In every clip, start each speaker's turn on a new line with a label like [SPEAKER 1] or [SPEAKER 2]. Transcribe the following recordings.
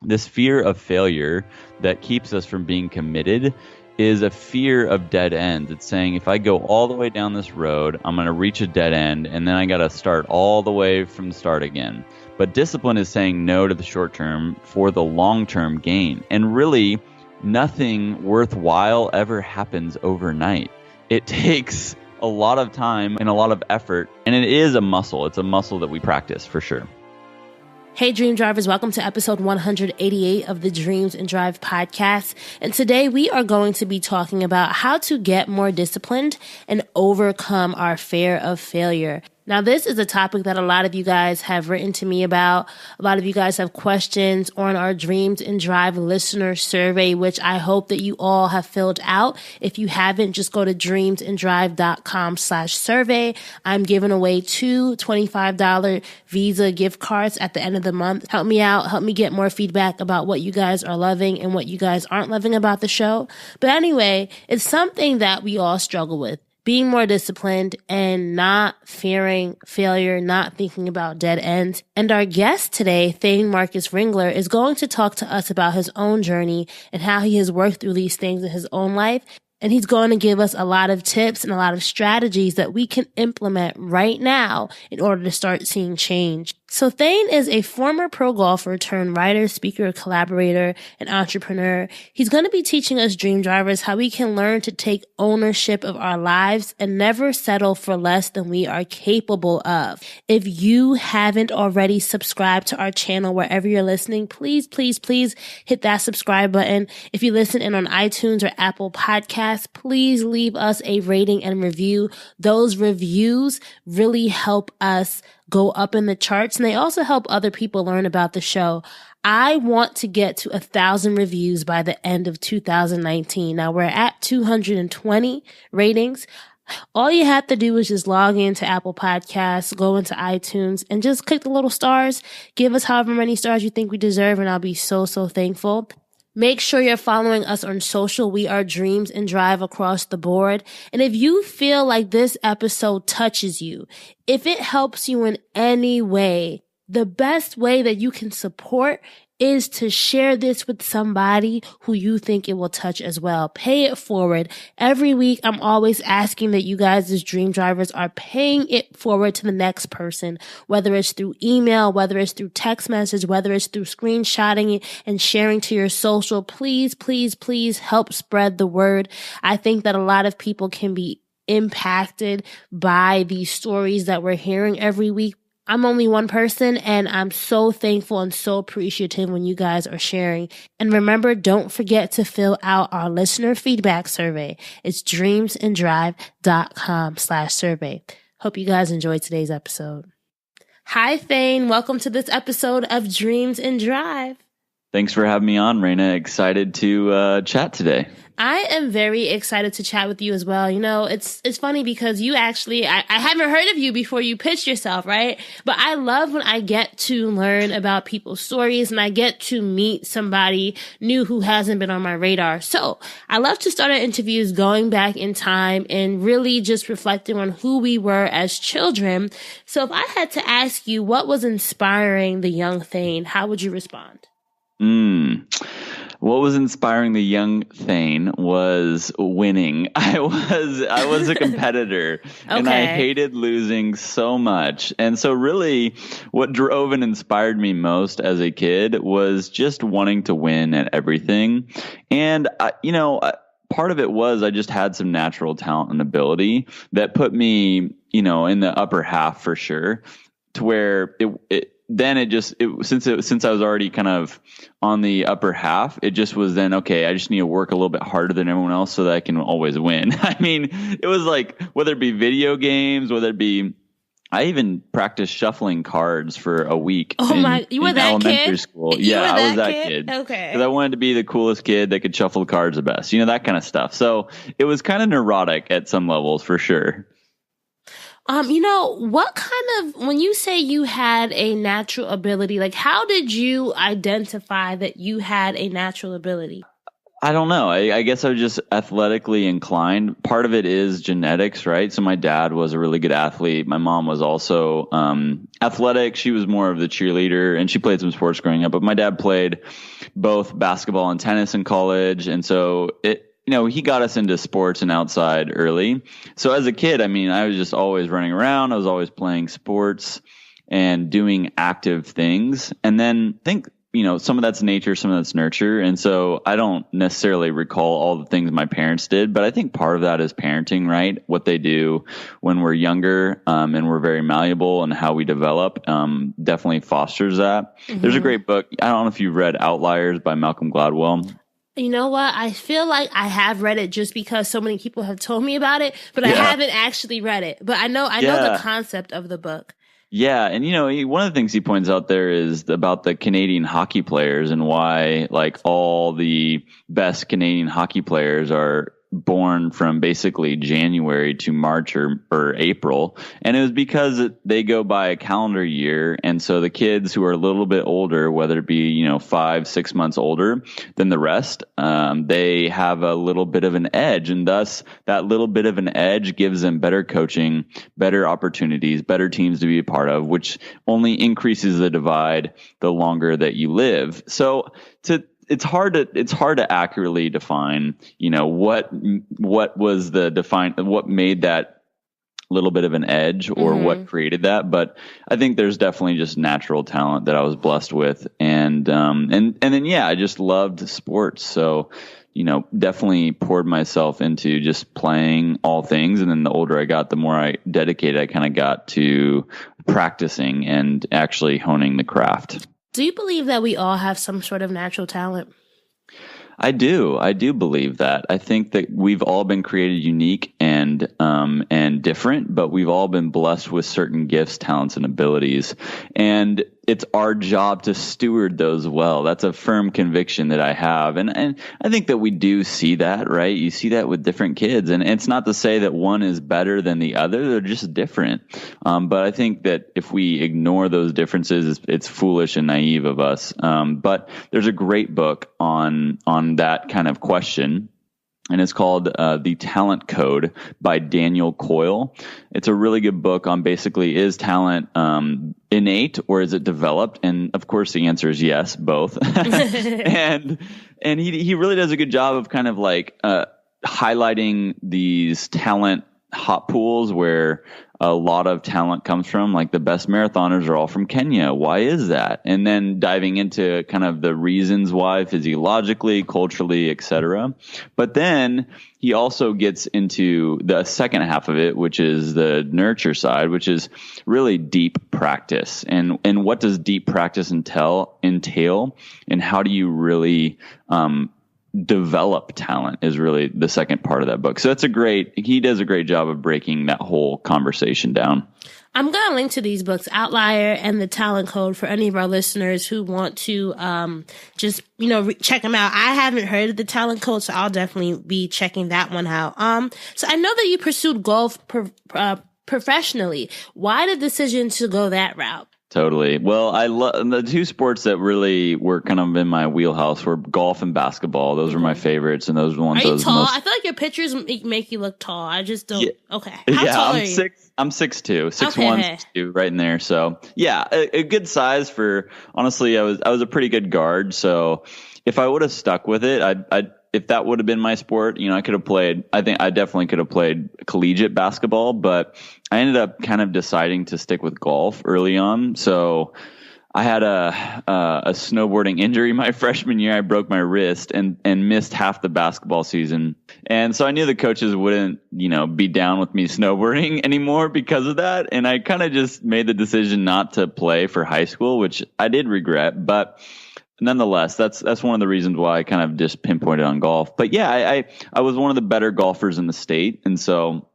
[SPEAKER 1] This fear of failure that keeps us from being committed is a fear of dead ends. It's saying if I go all the way down this road, I'm going to reach a dead end, and then I got to start all the way from the start again. But discipline is saying no to the short term for the long term gain. And really, nothing worthwhile ever happens overnight. It takes a lot of time and a lot of effort, and it is a muscle. It's a muscle that we practice for sure.
[SPEAKER 2] Hey, Dream Drivers, welcome to episode 188 of the Dreams and Drive podcast. And today we are going to be talking about how to get more disciplined and overcome our fear of failure. Now, this is a topic that a lot of you guys have written to me about. A lot of you guys have questions on our Dreams and Drive listener survey, which I hope that you all have filled out. If you haven't, just go to dreamsanddrive.com/survey. I'm giving away 2 $25 Visa gift cards at the end of the month. Help me out. Help me get more feedback about what you guys are loving and what you guys aren't loving about the show. But anyway, it's something that we all struggle with. Being more disciplined and not fearing failure, not thinking about dead ends. And our guest today, Thane Marcus Ringler, is going to talk to us about his own journey and how he has worked through these things in his own life. And he's going to give us a lot of tips and a lot of strategies that we can implement right now in order to start seeing change. So Thane is a former pro golfer turned writer, speaker, collaborator, and entrepreneur. He's going to be teaching us dream drivers how we can learn to take ownership of our lives and never settle for less than we are capable of. If you haven't already subscribed to our channel wherever you're listening, please hit that subscribe button. If you listen in on iTunes or Apple Podcasts, please leave us a rating and review. Those reviews really help us go up in the charts, and they also help other people learn about the show. I want to get to 1,000 reviews by the end of 2019. Now we're at 220 ratings. All you have to do is just log into Apple Podcasts, go into iTunes, and just click the little stars. Give us however many stars you think we deserve, and I'll be so thankful. Make sure you're following us on social. We are Dreams and Drive across the board. And if you feel like this episode touches you, if it helps you in any way, the best way that you can support is to share this with somebody who you think it will touch as well. Pay it forward. Every week, I'm always asking that you guys as dream drivers are paying it forward to the next person, whether it's through email, whether it's through text message, whether it's through screenshotting it and sharing to your social. Please help spread the word. I think that a lot of people can be impacted by these stories that we're hearing every week. I'm only one person, and I'm so thankful and so appreciative when you guys are sharing. And remember, don't forget to fill out our listener feedback survey. It's dreamsanddrive.com/survey. Hope you guys enjoyed today's episode. Hi, Thane. Welcome to this episode of Dreams and Drive.
[SPEAKER 1] Thanks for having me on, Raina. Excited to chat today.
[SPEAKER 2] I am very excited to chat with you as well. You know, it's funny because you actually, I haven't heard of you before you pitched yourself, right? But I love when I get to learn about people's stories and I get to meet somebody new who hasn't been on my radar. So I love to start our interviews going back in time and really just reflecting on who we were as children. So if I had to ask you what was inspiring the young Thane, how would you respond?
[SPEAKER 1] What was inspiring the young Thane was winning. I was a competitor and I hated losing so much. And so really what drove and inspired me most as a kid was just wanting to win at everything. And, part of it was I just had some natural talent and ability that put me, in the upper half for sure, to where since I was already kind of on the upper half, it just was then, okay, I just need to work a little bit harder than everyone else so that I can always win. I mean, it was like, whether it be video games, I even practiced shuffling cards for a week.
[SPEAKER 2] You were that
[SPEAKER 1] elementary
[SPEAKER 2] kid?
[SPEAKER 1] School. Yeah, I was that kid.
[SPEAKER 2] Okay.
[SPEAKER 1] Because I wanted to be the coolest kid that could shuffle the cards the best, that kind of stuff. So it was kind of neurotic at some levels for sure.
[SPEAKER 2] When you say you had a natural ability, like how did you identify that you had a natural ability?
[SPEAKER 1] I don't know. I guess I was just athletically inclined. Part of it is genetics, right? So my dad was a really good athlete. My mom was also athletic. She was more of the cheerleader, and she played some sports growing up. But my dad played both basketball and tennis in college, and so he got us into sports and outside early. So as a kid, I mean, I was just always running around. I was always playing sports and doing active things. And then some of that's nature, some of that's nurture. And so I don't necessarily recall all the things my parents did, but I think part of that is parenting, right? What they do when we're younger, and we're very malleable, and how we develop, definitely fosters that. Mm-hmm. There's a great book. I don't know if you've read Outliers by Malcolm Gladwell.
[SPEAKER 2] You know what? I feel like I have read it just because so many people have told me about it, but I haven't actually read it. But I know the concept of the book.
[SPEAKER 1] Yeah. And, one of the things he points out there is about the Canadian hockey players, and why like all the best Canadian hockey players are born from basically January to March or April. And it was because they go by a calendar year. And so the kids who are a little bit older, whether it be, 5-6 months older than the rest, they have a little bit of an edge. And thus that little bit of an edge gives them better coaching, better opportunities, better teams to be a part of, which only increases the divide the longer that you live. So it's hard to accurately define, what made that little bit of an edge, or what created that. But I think there's definitely just natural talent that I was blessed with. And then, I just loved sports. So, definitely poured myself into just playing all things. And then the older I got, the more I dedicated, I kind of got to practicing and actually honing the craft.
[SPEAKER 2] Do you believe that we all have some sort of natural talent?
[SPEAKER 1] I do believe that. I think that we've all been created unique and different, but we've all been blessed with certain gifts, talents, and abilities. And it's our job to steward those well. That's a firm conviction that I have. And I think that we do see that, right? You see that with different kids. And it's not to say that one is better than the other. They're just different. But I think that if we ignore those differences, it's foolish and naive of us. But there's a great book on that kind of question. And it's called The Talent Code by Daniel Coyle. It's a really good book on basically, is talent innate or is it developed? And of course, the answer is yes, both. and he really does a good job of kind of like highlighting these talent hot pools where a lot of talent comes from. Like the best marathoners are all from Kenya. Why is that? And then diving into kind of the reasons why, physiologically, culturally, etc. But then he also gets into the second half of it, which is the nurture side, which is really deep practice. And what does deep practice entail? And how do you really develop talent is really the second part of that book. So he does a great job of breaking that whole conversation down.
[SPEAKER 2] I'm going to link to these books, Outlier and The Talent Code, for any of our listeners who want to just, check them out. I haven't heard of The Talent Code, so I'll definitely be checking that one out. So I know that you pursued golf professionally. Why the decision to go that route?
[SPEAKER 1] Totally. Well, I love the two sports that really were kind of in my wheelhouse were golf and basketball. Those were my favorites, and those were the ones.
[SPEAKER 2] Are you tall? I feel like your pictures make you look tall. I just don't. Yeah. Okay. How tall are you?
[SPEAKER 1] I'm 6'2", 6'1", 6'2", right in there. So yeah, a good size for. Honestly, I was a pretty good guard. So if I would have stuck with it, if that would have been my sport, I could have played. I think I definitely could have played collegiate basketball, but I ended up kind of deciding to stick with golf early on. So I had a snowboarding injury my freshman year. I broke my wrist and missed half the basketball season. And so I knew the coaches wouldn't, be down with me snowboarding anymore because of that. And I kind of just made the decision not to play for high school, which I did regret, but nonetheless, that's one of the reasons why I kind of just pinpointed on golf. But yeah, I was one of the better golfers in the state. And so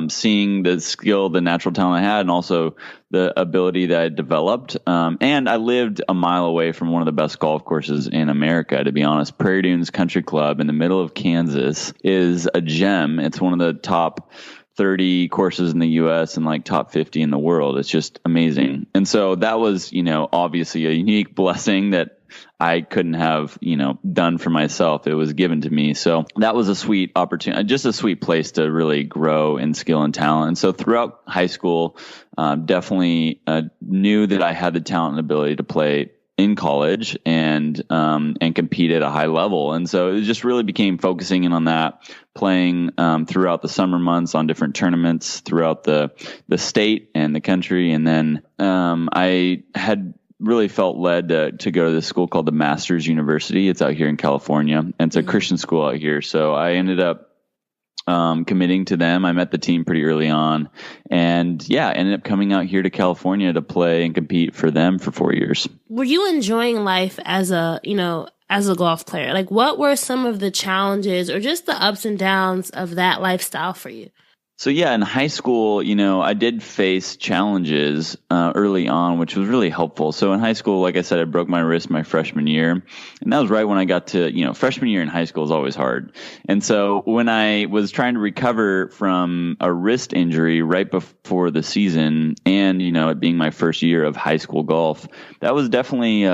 [SPEAKER 1] seeing the skill, the natural talent I had, and also the ability that I developed. And I lived a mile away from one of the best golf courses in America, to be honest. Prairie Dunes Country Club in the middle of Kansas is a gem. It's one of the top 30 courses in the U.S. and like top 50 in the world. It's just amazing. And so that was, obviously a unique blessing that I couldn't have, done for myself. It was given to me. So that was a sweet opportunity, just a sweet place to really grow in skill and talent. And so throughout high school, definitely knew that I had the talent and ability to play in college and compete at a high level. And so it just really became focusing in on that, playing throughout the summer months on different tournaments throughout the state and the country. And then I had really felt led to go to this school called the Masters University. It's out here in California, and it's a Christian school out here. So I ended up committing to them. I met the team pretty early on, and ended up coming out here to California to play and compete for them for 4 years.
[SPEAKER 2] Were you enjoying life as a golf player? Like, what were some of the challenges or just the ups and downs of that lifestyle for you?
[SPEAKER 1] So in high school, I did face challenges early on, which was really helpful. So in high school, like I said, I broke my wrist my freshman year, and that was right when I got to, freshman year in high school is always hard. And so when I was trying to recover from a wrist injury right before the season, and it being my first year of high school golf, that was definitely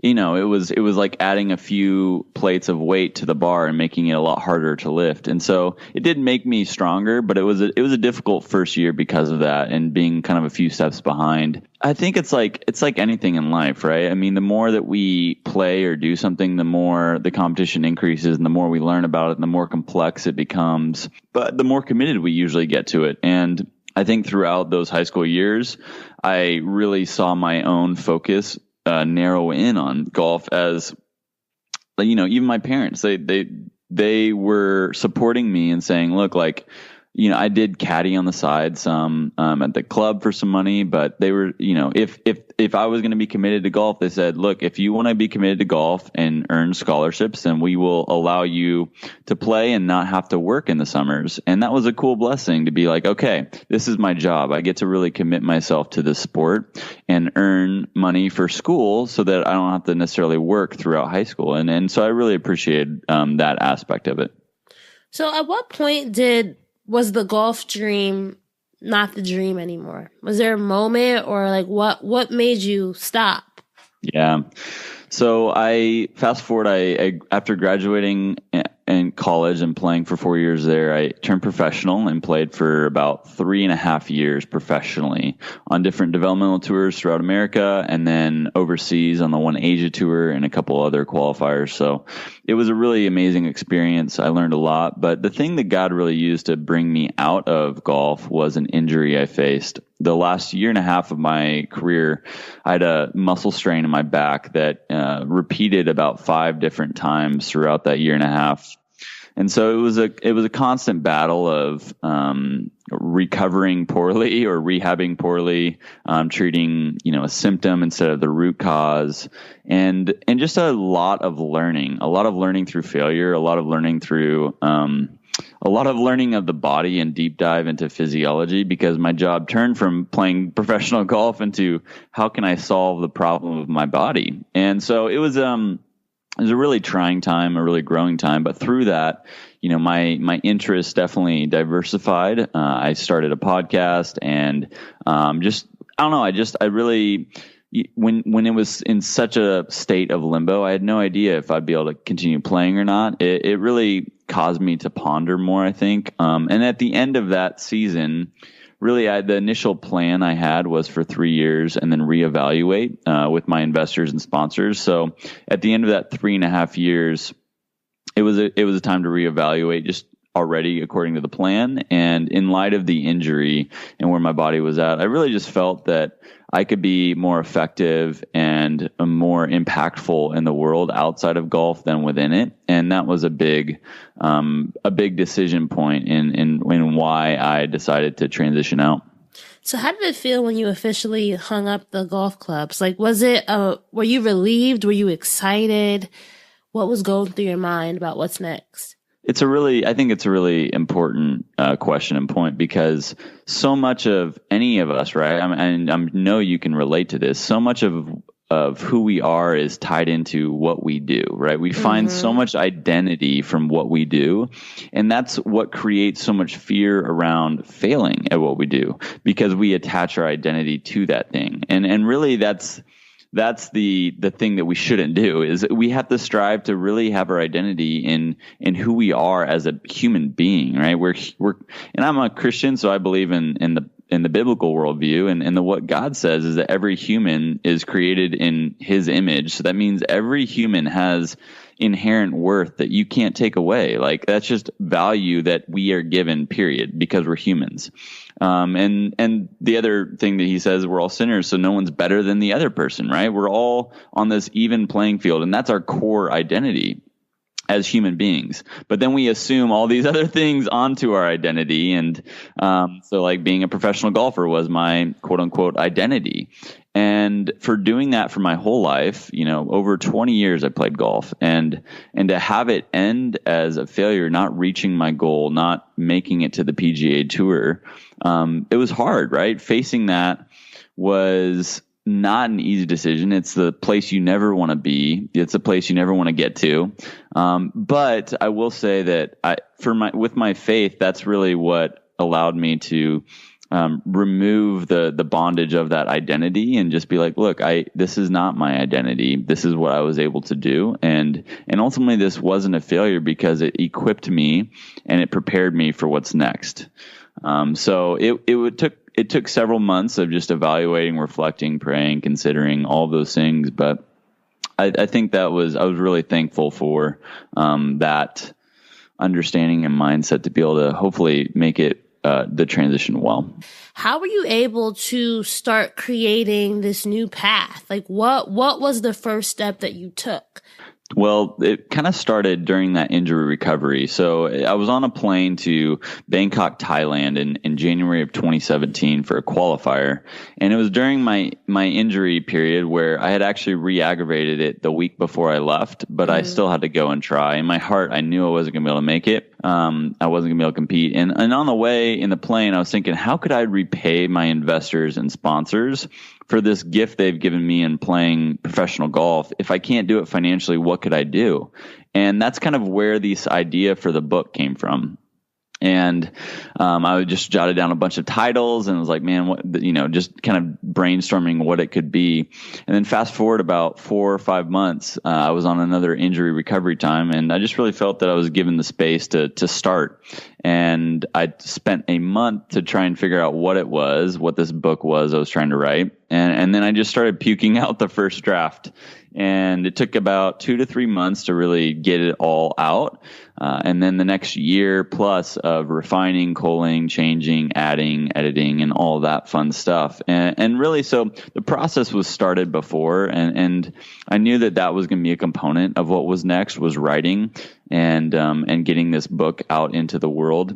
[SPEAKER 1] it was like adding a few plates of weight to the bar and making it a lot harder to lift. And so it did make me stronger, but it was a difficult first year because of that and being kind of a few steps behind. I think it's like anything in life, right? I mean, the more that we play or do something, the more the competition increases and the more we learn about it and the more complex it becomes, but the more committed we usually get to it. And I think throughout those high school years, I really saw my own focus narrow in on golf as, even my parents, they were supporting me and saying, look, like, I did caddy on the side some at the club for some money, but they were, if I was going to be committed to golf, they said, look, if you want to be committed to golf and earn scholarships, then we will allow you to play and not have to work in the summers. And that was a cool blessing to be like, okay, this is my job. I get to really commit myself to this sport and earn money for school so that I don't have to necessarily work throughout high school. And so I really appreciated that aspect of it.
[SPEAKER 2] So at what point was the golf dream not the dream anymore? Was there a moment, or like what made you stop?
[SPEAKER 1] Yeah. So I fast forward, I after graduating in college and playing for 4 years there, I turned professional and played for about 3.5 years professionally on different developmental tours throughout America and then overseas on the One Asia tour and a couple other qualifiers. So it was a really amazing experience. I learned a lot, but the thing that God really used to bring me out of golf was an injury I faced. The last 1.5 years of my career, I had a muscle strain in my back that repeated about 5 different times throughout that 1.5 years. And so it was a constant battle of recovering poorly or rehabbing poorly, treating a symptom instead of the root cause, and just a lot of learning through failure, a lot of learning of the body and deep dive into physiology, because my job turned from playing professional golf into how can I solve the problem of my body. And so it was a really trying time, a really growing time. But through that, my interests definitely diversified. I started a podcast and I really, when it was in such a state of limbo, I had no idea if I'd be able to continue playing or not. It really caused me to ponder more, I think. And at the end of that season, really, the initial plan I had was for 3 years and then reevaluate with my investors and sponsors. So at the end of that 3.5 years, it was a time to reevaluate just already according to the plan. And in light of the injury and where my body was at, I really just felt that I could be more effective and more impactful in the world outside of golf than within it. And that was a big decision point in why I decided to transition out.
[SPEAKER 2] So how did it feel when you officially hung up the golf clubs? Like, were you relieved? Were you excited? What was going through your mind about what's next?
[SPEAKER 1] I think it's a really important question and point, because so much of any of us, right? I know you can relate to this. So much of who we are is tied into what we do, right? We find so much identity from what we do. And that's what creates so much fear around failing at what we do, because we attach our identity to that thing. And really that's that's the thing that we shouldn't do. Is we have to strive to really have our identity in who we are as a human being, right? We're and I'm a Christian, so I believe in the biblical worldview, and what God says is that every human is created in His image. So that means every human has inherent worth that you can't take away. Like, that's just value that we are given, period, because we're humans. And the other thing that he says, we're all sinners, so no one's better than the other person, right? We're all on this even playing field, and that's our core identity as human beings. But then we assume all these other things onto our identity. And so like being a professional golfer was my quote unquote identity. And for doing that for my whole life, over 20 years I played golf, and to have it end as a failure, not reaching my goal, not making it to the PGA Tour, it was hard, right? Facing that was not an easy decision. It's the place you never want to be. It's a place you never want to get to. But I will say that with my faith, that's really what allowed me to remove the bondage of that identity and just be like, look, this is not my identity. This is what I was able to do. And ultimately this wasn't a failure because it equipped me and it prepared me for what's next. So it took several months of just evaluating, reflecting, praying, considering all those things. But I think I was really thankful for that understanding and mindset to be able to hopefully make it the transition well.
[SPEAKER 2] How were you able to start creating this new path? Like what was the first step that you took?
[SPEAKER 1] Well, it kind of started during that injury recovery. So I was on a plane to Bangkok, Thailand in January of 2017 for a qualifier. And it was during my injury period where I had actually re-aggravated it the week before I left, but I still had to go and try. In my heart, I knew I wasn't going to be able to make it. I wasn't going to be able to compete. And on the way in the plane, I was thinking, how could I repay my investors and sponsors for this gift they've given me in playing professional golf? If I can't do it financially, what could I do? And that's kind of where this idea for the book came from. And I just jotted down a bunch of titles and was like, man, just kind of brainstorming what it could be. And then fast forward about 4 or 5 months, I was on another injury recovery time, and I just really felt that I was given the space to start. And I spent a month to try and figure out what this book was I was trying to write. And then I just started puking out the first draft. And it took about 2 to 3 months to really get it all out. And then the next year plus of refining, culling, changing, adding, editing, and all that fun stuff. And really, so the process was started before, and I knew that was going to be a component of what was next, was writing and getting this book out into the world.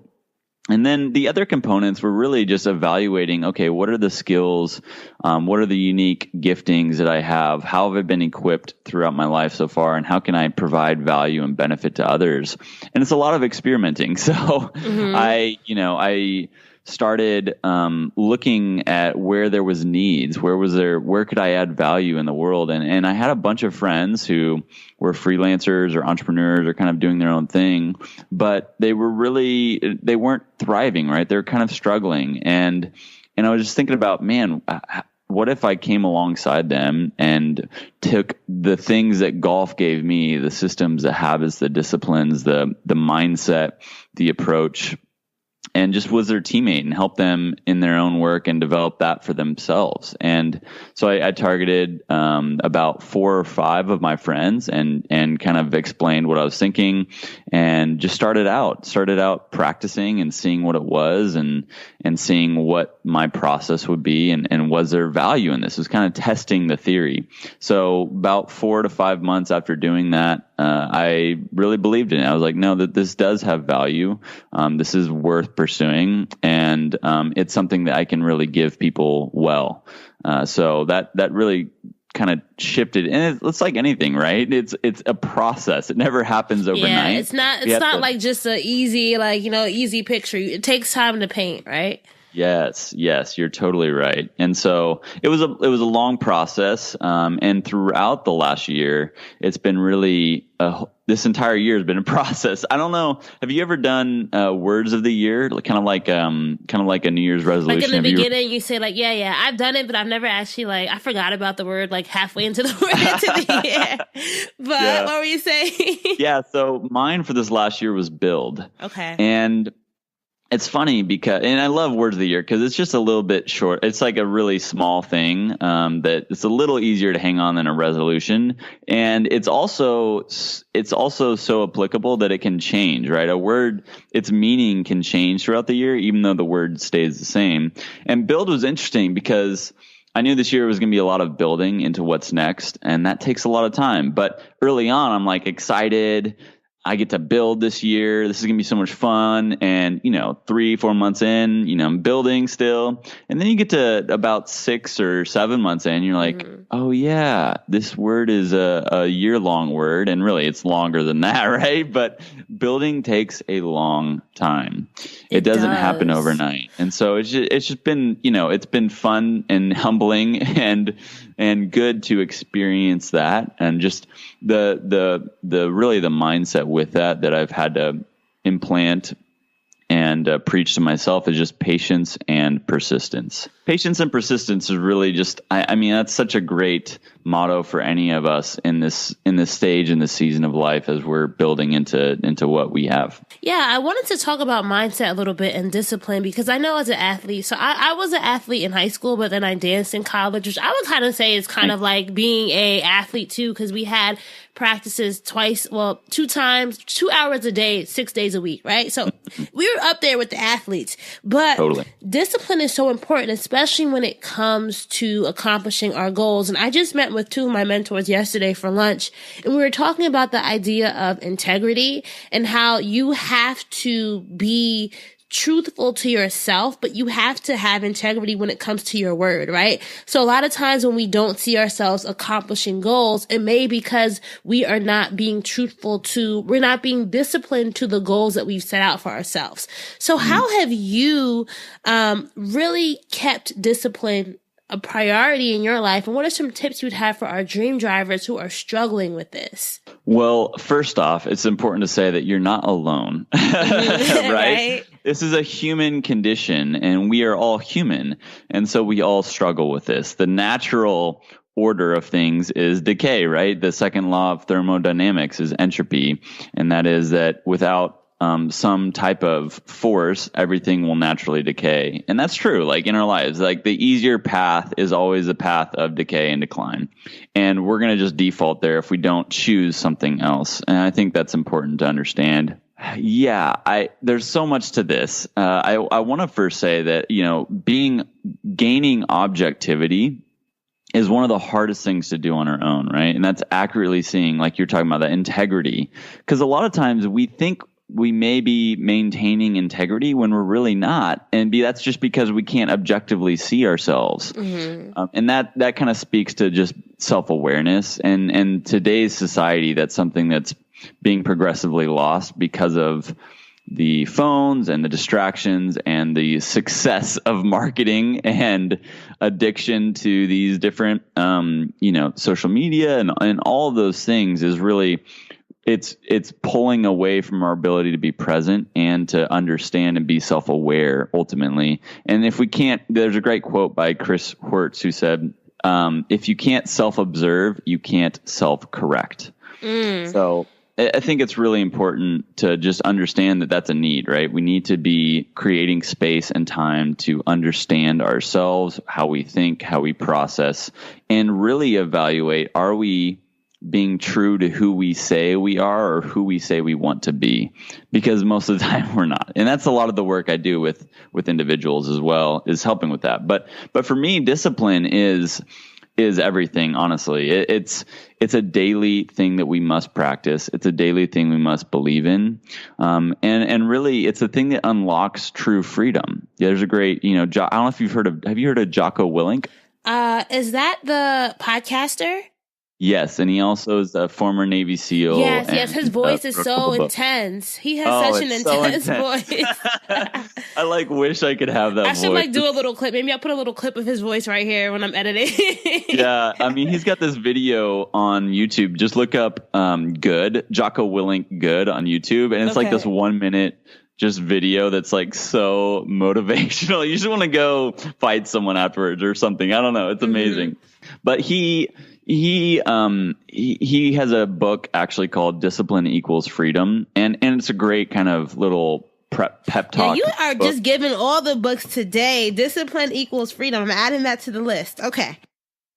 [SPEAKER 1] And then the other components were really just evaluating, okay, what are the skills? What are the unique giftings that I have? How have I been equipped throughout my life so far? And how can I provide value and benefit to others? And it's a lot of experimenting. So I started looking at where there was needs, where could I add value in the world? And I had a bunch of friends who were freelancers or entrepreneurs or kind of doing their own thing, but they weren't thriving, right? They were kind of struggling. And I was just thinking about, man, what if I came alongside them and took the things that golf gave me, the systems, the habits, the disciplines, the mindset, the approach, and just was their teammate and helped them in their own work and develop that for themselves. And so I targeted about 4 or 5 of my friends and kind of explained what I was thinking, and just started out practicing and seeing what it was and seeing what my process would be and was there value in this. It was kind of testing the theory. So about 4 to 5 months after doing that, I really believed in it. I was like, no, that this does have value. This is worth pursuing, and it's something that I can really give people well. So that really kind of shifted, and it's like anything, right? It's a process. It never happens overnight.
[SPEAKER 2] Yeah, it's not like just a easy, easy picture. It takes time to paint, right?
[SPEAKER 1] Yes, you're totally right. And so it was a long process. And throughout the last year, it's been really this entire year has been a process. I don't know. Have you ever done words of the year, kind of like a New Year's resolution?
[SPEAKER 2] Like in the beginning, you say like, yeah, I've done it, but I've never actually I forgot about the word like halfway into the year. But what were you saying?
[SPEAKER 1] Yeah. So mine for this last year was build.
[SPEAKER 2] Okay.
[SPEAKER 1] And it's funny and I love words of the year because it's just a little bit short. It's like a really small thing that it's a little easier to hang on than a resolution. And it's also so applicable that it can change, right? A word, its meaning can change throughout the year, even though the word stays the same. And build was interesting because I knew this year was going to be a lot of building into what's next. And that takes a lot of time. But early on, I'm like excited. I get to build this year. This is going to be so much fun. And, 3-4 months in, I'm building still. And then you get to about 6 or 7 months in, you're like, oh yeah, this word is a year-long word. And really it's longer than that, right? But building takes a long time. It doesn't happen overnight. And so it's just been, it's been fun and humbling and good to experience that. And just the really the mindset with that I've had to implant and preach to myself is just patience and persistence. Patience and persistence is really just, I mean, that's such a great motto for any of us in this stage, in this season of life as we're building into what we have.
[SPEAKER 2] Yeah, I wanted to talk about mindset a little bit and discipline because I know as an athlete, so I was an athlete in high school, but then I danced in college, which I would kind of say is kind of like being a athlete too, because we had practices 2 times, 2 hours a day, 6 days a week, right? So we were up there with the athletes, but discipline is so important, especially when it comes to accomplishing our goals. And I just met with 2 of my mentors yesterday for lunch, and we were talking about the idea of integrity and how you have to be truthful to yourself, but you have to have integrity when it comes to your word, right? So a lot of times when we don't see ourselves accomplishing goals, it may be because we are not being we're not being disciplined to the goals that we've set out for ourselves. So how have you really kept discipline a priority in your life? And what are some tips you'd have for our dream drivers who are struggling with this?
[SPEAKER 1] Well, first off, it's important to say that you're not alone, right? This is a human condition and we are all human. And so we all struggle with this. The natural order of things is decay, right? The second law of thermodynamics is entropy. And that is that without some type of force, everything will naturally decay. And that's true. Like in our lives, like the easier path is always the path of decay and decline. And we're going to just default there if we don't choose something else. And I think that's important to understand. Yeah, there's so much to this. I want to first say that, gaining objectivity is one of the hardest things to do on our own, right? And that's accurately seeing, like you're talking about, that integrity. Because a lot of times we think we may be maintaining integrity when we're really not. And that's just because we can't objectively see ourselves. And that kind of speaks to just self-awareness. And today's society, that's something that's being progressively lost because of the phones and the distractions and the success of marketing and addiction to these different, social media and all of those things is really, it's pulling away from our ability to be present and to understand and be self-aware ultimately. And if we can't, there's a great quote by Chris Hurts who said, if you can't self-observe, you can't self-correct. So I think it's really important to just understand that that's a need, right? We need to be creating space and time to understand ourselves, how we think, how we process, and really evaluate, are we being true to who we say we are or who we say we want to be? Because most of the time we're not. And that's a lot of the work I do with individuals as well, is helping with that. But for me, discipline is everything, honestly. It's a daily thing that we must practice. It's a daily thing we must believe in. And really it's a thing that unlocks true freedom. There's a great, I don't know if have you heard of Jocko Willink?
[SPEAKER 2] Is that the podcaster?
[SPEAKER 1] Yes, and he also is a former Navy SEAL.
[SPEAKER 2] Yes. His voice is so intense. He has such an intense voice.
[SPEAKER 1] I wish I could have that voice.
[SPEAKER 2] I should do a little clip. Maybe I'll put a little clip of his voice right here when I'm editing.
[SPEAKER 1] Yeah, I mean, he's got this video on YouTube. Just look up Good, Jocko Willink Good on YouTube, and it's this 1 minute just video that's so motivational. You just want to go fight someone afterwards or something. I don't know. It's amazing. But he has a book actually called Discipline Equals Freedom, and it's a great kind of little pep talk.
[SPEAKER 2] Yeah, you are just giving all the books today. Discipline Equals Freedom. I'm adding that to the list. Okay.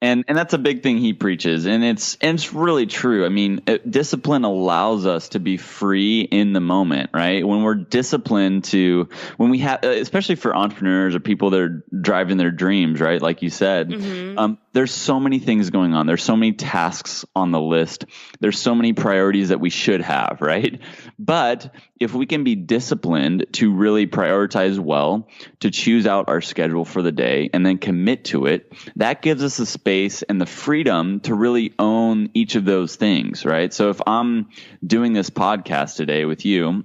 [SPEAKER 1] And that's a big thing he preaches, and it's really true. I mean, discipline allows us to be free in the moment, right? When we're disciplined when we have, especially for entrepreneurs or people that are driving their dreams, right? Like you said, there's so many things going on. There's so many tasks on the list. There's so many priorities that we should have, right? But if we can be disciplined to really prioritize well, to choose out our schedule for the day and then commit to it, that gives us the space and the freedom to really own each of those things, right? So if I'm doing this podcast today with you,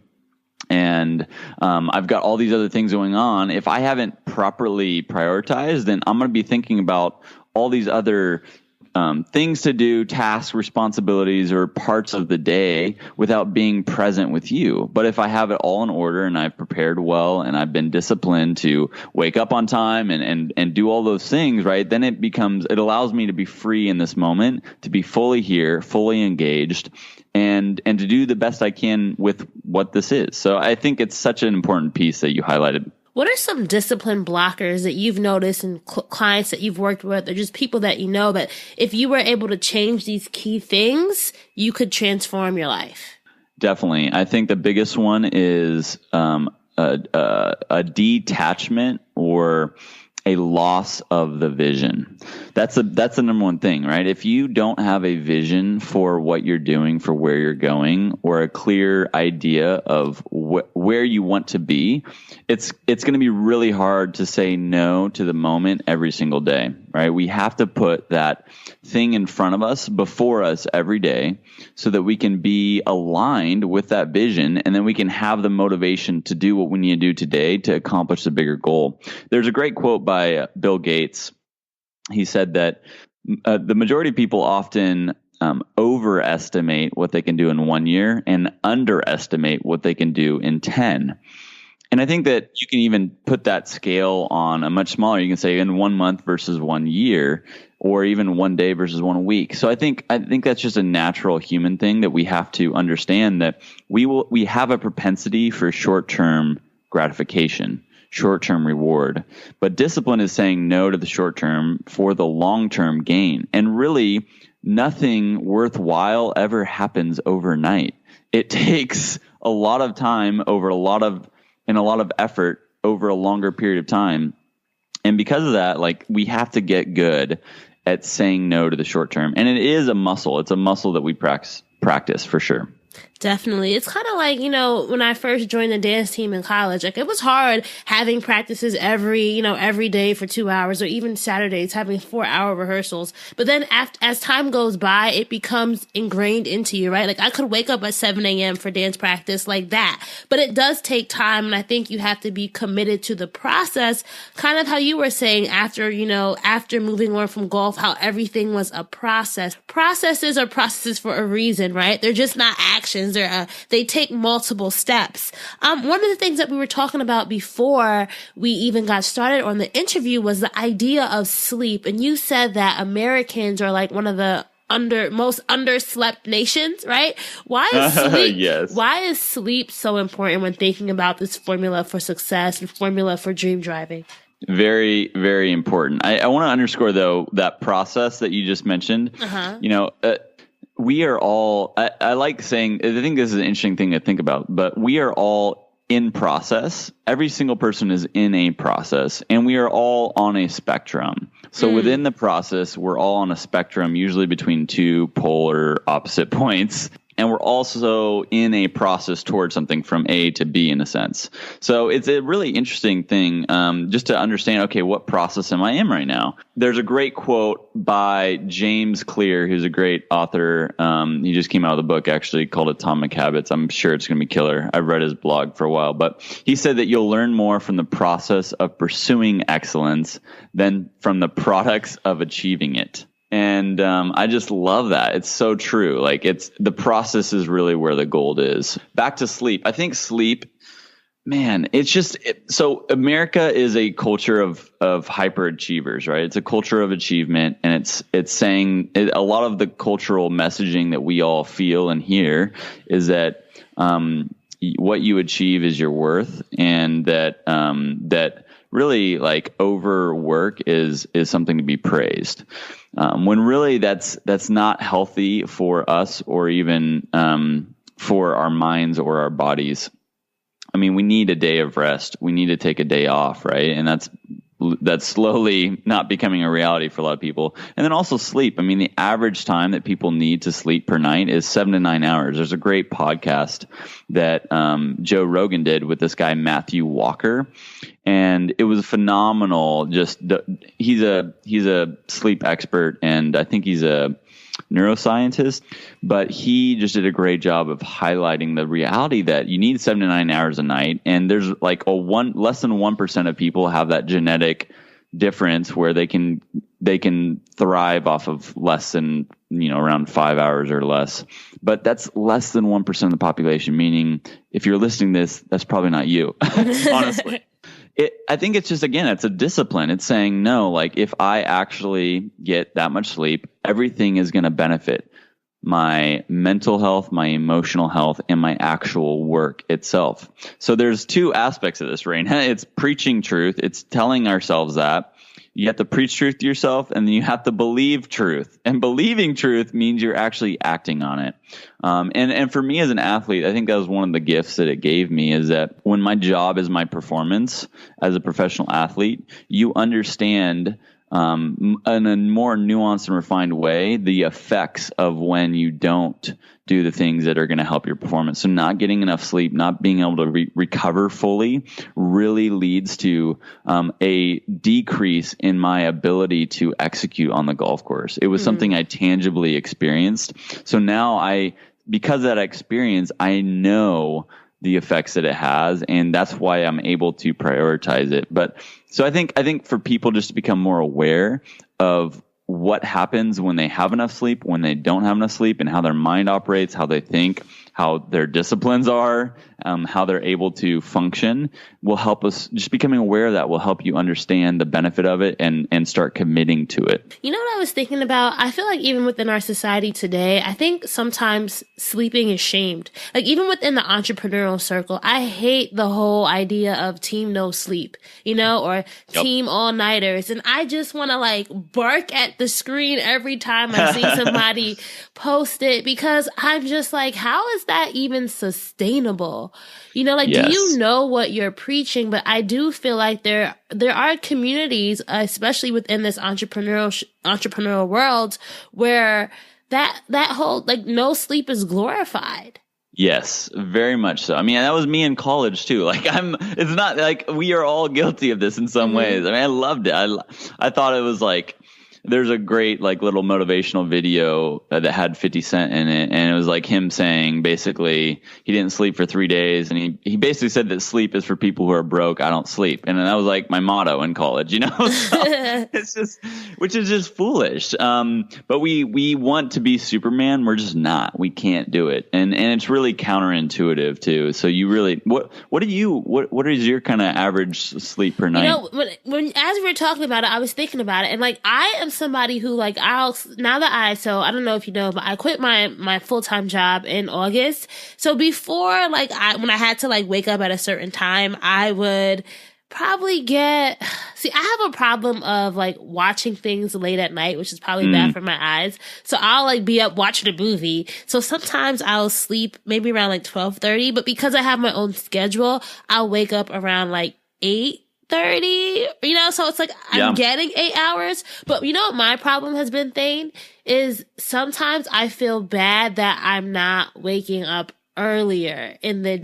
[SPEAKER 1] and I've got all these other things going on, if I haven't properly prioritized, then I'm going to be thinking about all these other things to do, tasks, responsibilities, or parts of the day without being present with you. But if I have it all in order and I've prepared well and I've been disciplined to wake up on time and do all those things, right, then it allows me to be free in this moment, to be fully here, fully engaged, and to do the best I can with what this is. So I think it's such an important piece that you highlighted.
[SPEAKER 2] What are some discipline blockers that you've noticed in clients that you've worked with, or just people that you know that if you were able to change these key things, you could transform your life?
[SPEAKER 1] Definitely. I think the biggest one is a detachment or a loss of the vision. That's the number one thing, right? If you don't have a vision for what you're doing, for where you're going, or a clear idea of where you want to be, it's going to be really hard to say no to the moment every single day, right? We have to put that thing in front of us, before us every day, so that we can be aligned with that vision, and then we can have the motivation to do what we need to do today to accomplish the bigger goal. There's a great quote by Bill Gates. He said that the majority of people often overestimate what they can do in 1 year and underestimate what they can do in 10. And I think that you can even put that scale on a much smaller. You can say in 1 month versus 1 year, or even 1 day versus 1 week. So I think that's just a natural human thing that we have to understand, that we have a propensity for short-term gratification, short-term reward. But discipline is saying no to the short-term for the long-term gain. And really, nothing worthwhile ever happens overnight. It takes a lot of time and a lot of effort over a longer period of time. And because of that, we have to get good at saying no to the short term. And it is a muscle. It's a muscle that we practice for sure.
[SPEAKER 2] Definitely. It's kind of like, when I first joined the dance team in college, it was hard having practices every day for 2 hours, or even Saturdays having 4-hour rehearsals. But then as time goes by, it becomes ingrained into you, right? I could wake up at 7 a.m. for dance practice like that, but it does take time. And I think you have to be committed to the process, kind of how you were saying after moving on from golf, how everything was a process. Processes are processes for a reason, right? They're just not actions. They take multiple steps. One of the things that we were talking about before we even got started on the interview was the idea of sleep. And you said that Americans are one of the most underslept nations, right? Why is sleep?
[SPEAKER 1] Yes.
[SPEAKER 2] Why is sleep so important when thinking about this formula for success and formula for dream driving?
[SPEAKER 1] Very, very important. I want to underscore, though, that process that you just mentioned. We are all, I like saying, I think this is an interesting thing to think about, but we are all in process. Every single person is in a process, and we are all on a spectrum. So within the process, we're all on a spectrum, usually between two polar opposite points. And we're also in a process towards something from A to B in a sense. So it's a really interesting thing just to understand, okay, what process am I in right now? There's a great quote by James Clear, who's a great author. He just came out with a book actually called Atomic Habits. I'm sure it's going to be killer. I've read his blog for a while, but he said that you'll learn more from the process of pursuing excellence than from the products of achieving it. And I just love that. It's so true. Like the process is really where the gold is. Back to sleep. I think sleep, man, so America is a culture of hyperachievers, right? It's a culture of achievement, and it's saying a lot of the cultural messaging that we all feel and hear is that what you achieve is your worth, and that really like overwork is something to be praised. When really that's not healthy for us or even for our minds or our bodies. I mean, we need a day of rest. We need to take a day off, right? And that's slowly not becoming a reality for a lot of people. And then also sleep. I mean, the average time that people need to sleep per night is 7 to 9 hours. There's a great podcast that Joe Rogan did with this guy, Matthew Walker. And it was phenomenal. He's a sleep expert, and I think he's a neuroscientist, but he just did a great job of highlighting the reality that you need 7 to 9 hours a night. And there's like less than 1% of people have that genetic difference where they can thrive off of less than, around 5 hours or less. But that's less than 1% of the population, meaning if you're listening to this, that's probably not you, honestly. I think it's just, again, it's a discipline. It's saying, no, like if I actually get that much sleep, everything is going to benefit my mental health, my emotional health, and my actual work itself. So there's two aspects of this, Raina. It's preaching truth. It's telling ourselves that. You have to preach truth to yourself, and then you have to believe truth. And believing truth means you're actually acting on it. And for me as an athlete, I think that was one of the gifts that it gave me, is that when my job is my performance as a professional athlete, you understand in a more nuanced and refined way the effects of when you don't do the things that are going to help your performance. So not getting enough sleep, not being able to recover fully really leads to a decrease in my ability to execute on the golf course. It was something I tangibly experienced. So now because of that experience, I know the effects that it has, and that's why I'm able to prioritize it. But so I think for people just to become more aware of what happens when they have enough sleep, when they don't have enough sleep, and how their mind operates, how they think, how their disciplines are, how they're able to function, will help us. Just becoming aware of that will help you understand the benefit of it and start committing to it.
[SPEAKER 2] You know what I was thinking about? I feel like even within our society today, I think sometimes sleeping is shamed. Like even within the entrepreneurial circle, I hate the whole idea of team no sleep, or team all-nighters. And I just want to like bark at the screen every time I see somebody post it, because I'm just like, how is that even sustainable? Yes. Do you know what you're preaching? But I do feel like there are communities, especially within this entrepreneurial world, where that whole like no sleep is glorified.
[SPEAKER 1] Yes, very much so. I mean, that was me in college too. Like it's not like we are all guilty of this in some ways. I mean, I loved it. I thought it was like, there's a great like little motivational video that had 50 Cent in it, and it was like him saying basically he didn't sleep for 3 days, and he basically said that sleep is for people who are broke. I don't sleep, and that was like my motto in college, So it's just, which is just foolish. But we want to be Superman. We're just not. We can't do it, and it's really counterintuitive too. So you really what is your kind of average sleep per night?
[SPEAKER 2] When as we were talking about it, I was thinking about it, and like I am somebody who like so I don't know if you know, but I quit my full-time job in August. So before when I had to like wake up at a certain time, I would probably I have a problem of like watching things late at night, which is probably bad for my eyes. So I'll like be up watching a movie. So sometimes I'll sleep maybe around like 12:30, but because I have my own schedule, I'll wake up around like 8 30, so it's like I'm getting 8 hours. But you know what my problem has been, Thane, is sometimes I feel bad that I'm not waking up earlier in the,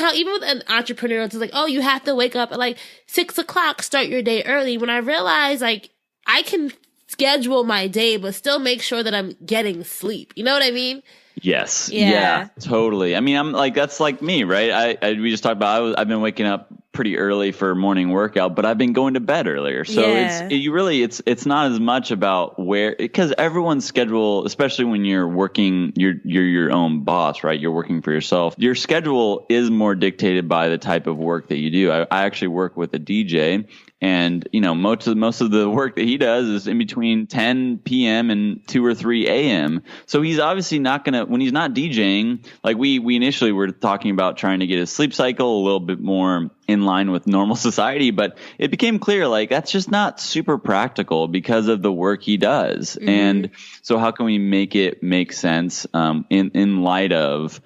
[SPEAKER 2] how even with an entrepreneur, it's like, oh, you have to wake up at like 6 o'clock, start your day early. When I realize like I can schedule my day, but still make sure that I'm getting sleep. You know what I mean?
[SPEAKER 1] Yes. Yeah, totally. I mean, I'm like, that's like me, right? We just talked about, I've been waking up pretty early for a morning workout, but I've been going to bed earlier. So it's not as much about because everyone's schedule, especially when you're working, you're your own boss, right? You're working for yourself. Your schedule is more dictated by the type of work that you do. I actually work with a DJ. And, most of the work that he does is in between 10 p.m. and 2 or 3 a.m. So he's obviously not going to, when he's not DJing, like we initially were talking about trying to get his sleep cycle a little bit more in line with normal society, but it became clear like that's just not super practical because of the work he does. Mm-hmm. And so how can we make it make sense in light of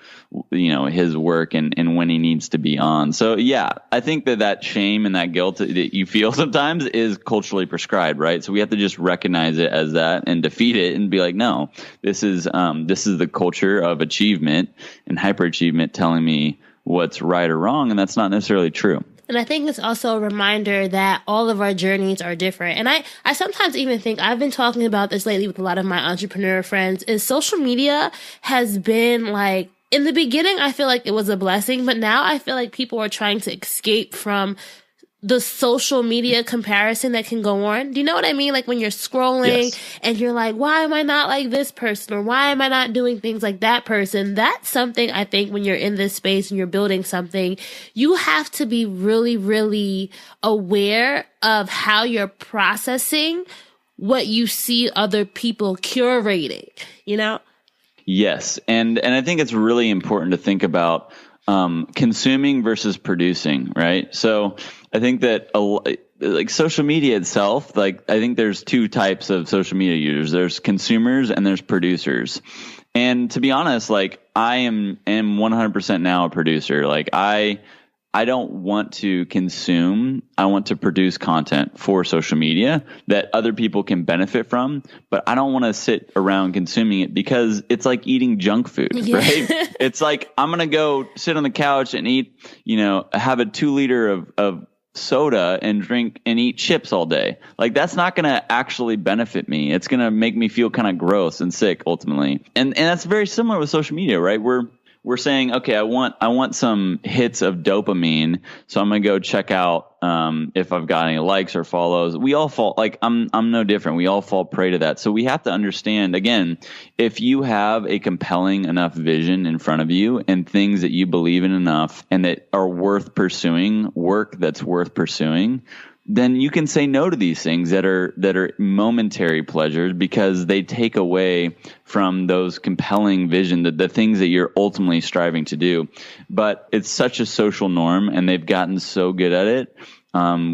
[SPEAKER 1] his work and when he needs to be on. So I think that shame and that guilt that you feel sometimes is culturally prescribed, right? So we have to just recognize it as that and defeat it and be like, no, this is the culture of achievement and hyperachievement telling me what's right or wrong, and that's not necessarily true.
[SPEAKER 2] And I think it's also a reminder that all of our journeys are different. And I sometimes even think, I've been talking about this lately with a lot of my entrepreneur friends, is social media has been like, in the beginning, I feel like it was a blessing, but now I feel like people are trying to escape from the social media comparison that can go on. Do you know what I mean? Like when you're scrolling and you're like, why am I not like this person? Or why am I not doing things like that person? That's something I think when you're in this space and you're building something, you have to be really, really aware of how you're processing what you see other people curating,
[SPEAKER 1] Yes. And I think it's really important to think about consuming versus producing, right? So I think that like social media itself, like I think there's two types of social media users. There's consumers and there's producers. And to be honest, like I am 100% now a producer. Like I don't want to consume. I want to produce content for social media that other people can benefit from, but I don't want to sit around consuming it because it's like eating junk food, right? It's like, I'm going to go sit on the couch and eat, have a 2 liter of soda and drink and eat chips all day. Like that's not going to actually benefit me. It's going to make me feel kind of gross and sick ultimately. And that's very similar with social media, right? We're saying, okay, I want some hits of dopamine, so I'm gonna go check out if I've got any likes or follows. We all fall, like I'm no different. We all fall prey to that. So we have to understand, again, if you have a compelling enough vision in front of you and things that you believe in enough and that are worth pursuing, work that's worth pursuing, then you can say no to these things that are momentary pleasures because they take away from those compelling vision, the things that you're ultimately striving to do. But it's such a social norm, and they've gotten so good at it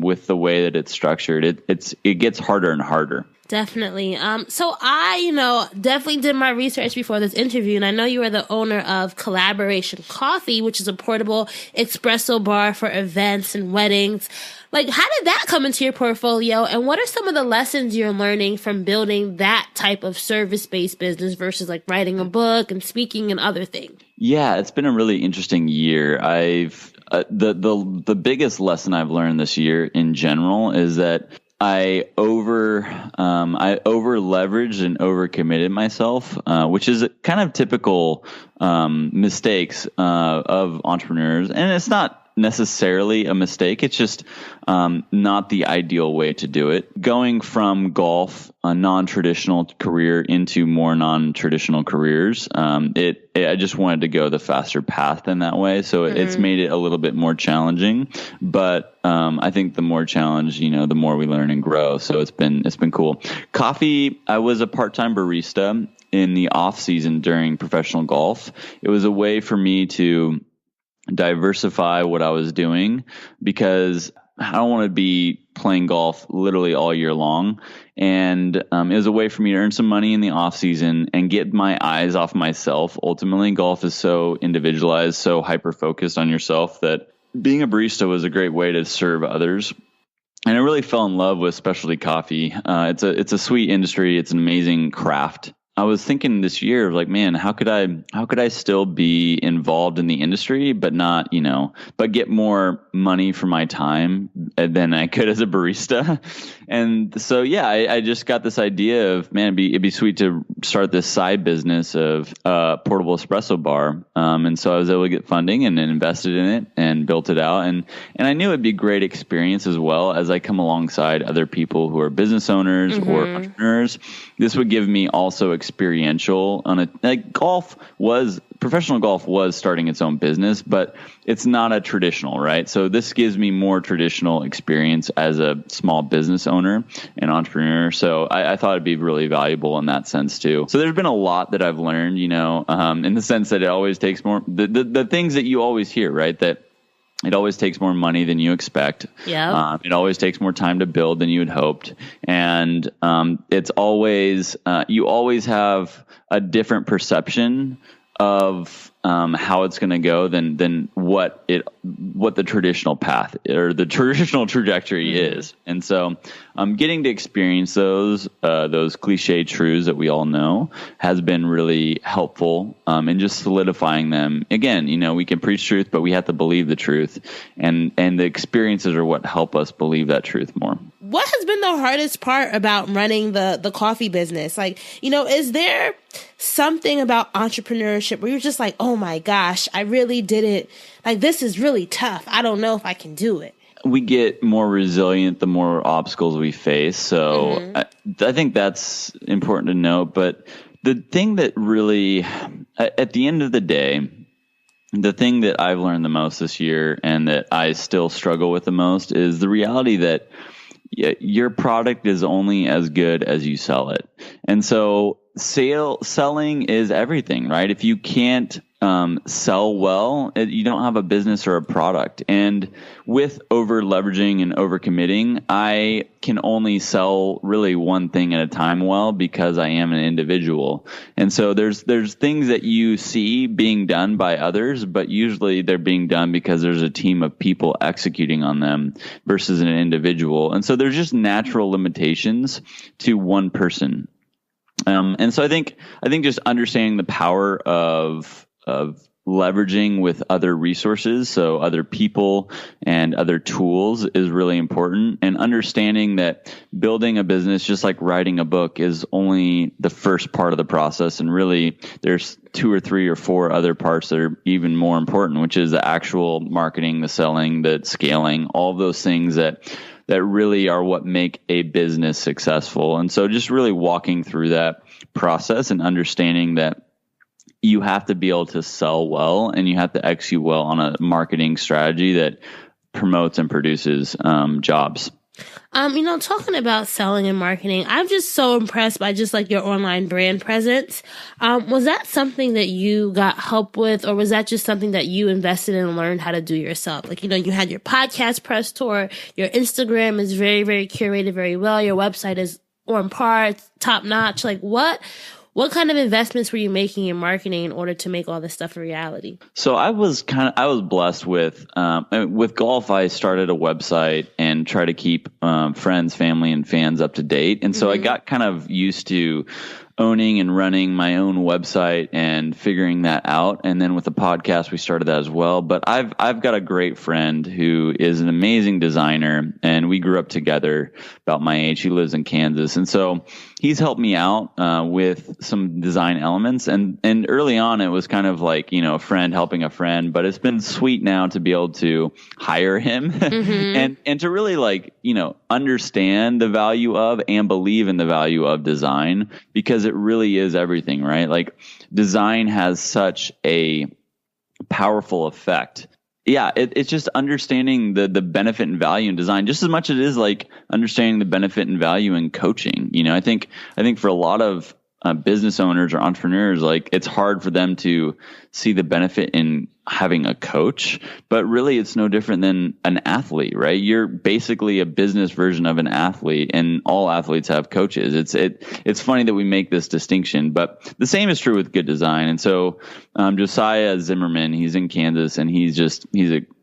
[SPEAKER 1] with the way that it's structured. It gets harder and harder.
[SPEAKER 2] Definitely. So I, definitely did my research before this interview, and I know you are the owner of Collaboration Coffee, which is a portable espresso bar for events and weddings. Like, how did that come into your portfolio, and what are some of the lessons you're learning from building that type of service-based business versus like writing a book and speaking and other things?
[SPEAKER 1] Yeah, it's been a really interesting year. I've the biggest lesson I've learned this year in general is that I over leveraged and over committed myself, which is kind of typical mistakes of entrepreneurs, and it's not necessarily a mistake. It's just not the ideal way to do it. Going from golf, a non-traditional career, into more non-traditional careers, I just wanted to go the faster path in that way. So it's made it a little bit more challenging. But I think the more challenge, the more we learn and grow. So it's been cool. Coffee, I was a part-time barista in the off season during professional golf. It was a way for me to diversify what I was doing because I don't want to be playing golf literally all year long. And it was a way for me to earn some money in the off season and get my eyes off myself. Ultimately, golf is so individualized, so hyper focused on yourself that being a barista was a great way to serve others And I really fell in love with specialty coffee. It's a sweet industry. It's an amazing craft. I was thinking this year, like, man, how could I still be involved in the industry, but not, but get more money for my time than I could as a barista. And so, yeah, I just got this idea of, man, it'd be sweet to start this side business of portable espresso bar. And so I was able to get funding and then invested in it and built it out. And I knew it'd be a great experience as well as I come alongside other people who are business owners or entrepreneurs. This would give me also experiential professional golf was starting its own business, but it's not a traditional, right? So this gives me more traditional experience as a small business owner and entrepreneur. So I thought it'd be really valuable in that sense too. So there's been a lot that I've learned, in the sense that it always takes more, the things that you always hear, right? That it always takes more money than you expect.
[SPEAKER 2] Yeah.
[SPEAKER 1] It always takes more time to build than you had hoped. And it's always, you always have a different perception of how it's going to go than what the traditional path or the traditional trajectory is. And so getting to experience those cliche truths that we all know has been really helpful in just solidifying them. Again, we can preach truth, but we have to believe the truth, and the experiences are what help us believe that truth more.
[SPEAKER 2] What has been the hardest part about running the coffee business? Like, is there something about entrepreneurship where you're just like, oh my gosh, I really did it. Like, this is really tough. I don't know if I can do it.
[SPEAKER 1] We get more resilient the more obstacles we face. So I think that's important to note. But the thing that really, at the end of the day, the thing that I've learned the most this year and that I still struggle with the most is the reality that your product is only as good as you sell it. And so selling is everything, right? If you can't sell well, you don't have a business or a product. And with over leveraging and over committing, I can only sell really one thing at a time well because I am an individual. And so there's things that you see being done by others, but usually they're being done because there's a team of people executing on them versus an individual. And so there's just natural limitations to one person. And so I think just understanding the power of leveraging with other resources, so other people and other tools, is really important. And understanding that building a business, just like writing a book, is only the first part of the process. And really there's 2 or 3 or 4 other parts that are even more important, which is the actual marketing, the selling, the scaling, all of those things that really are what make a business successful. And so just really walking through that process and understanding that you have to be able to sell well and you have to execute well on a marketing strategy that promotes and produces jobs.
[SPEAKER 2] Talking about selling and marketing, I'm just so impressed by just like your online brand presence. Was that something that you got help with, or was that just something that you invested in and learned how to do yourself? Like, you had your podcast press tour, your Instagram is very, very curated very well. Your website is on par, top notch. Like what kind of investments were you making in marketing in order to make all this stuff a reality?
[SPEAKER 1] So I was blessed with golf. I started a website and try to keep friends, family, and fans up to date. And so I got kind of used to owning and running my own website and figuring that out. And then with the podcast, we started that as well. But I've got a great friend who is an amazing designer, and we grew up together about my age. He lives in Kansas. And so he's helped me out with some design elements. And early on, it was kind of like, a friend helping a friend. But it's been sweet now to be able to hire him and to really understand the value of and believe in the value of design, because it really is everything, right? Like, design has such a powerful effect. Yeah, it's just understanding the benefit and value in design just as much as it is like understanding the benefit and value in coaching. I think for a lot of business owners or entrepreneurs, like, it's hard for them to see the benefit in having a coach, but really it's no different than an athlete, right? You're basically a business version of an athlete, and all athletes have coaches. It's funny that we make this distinction, but the same is true with good design. And so Josiah Zimmerman, he's in Kansas, and he's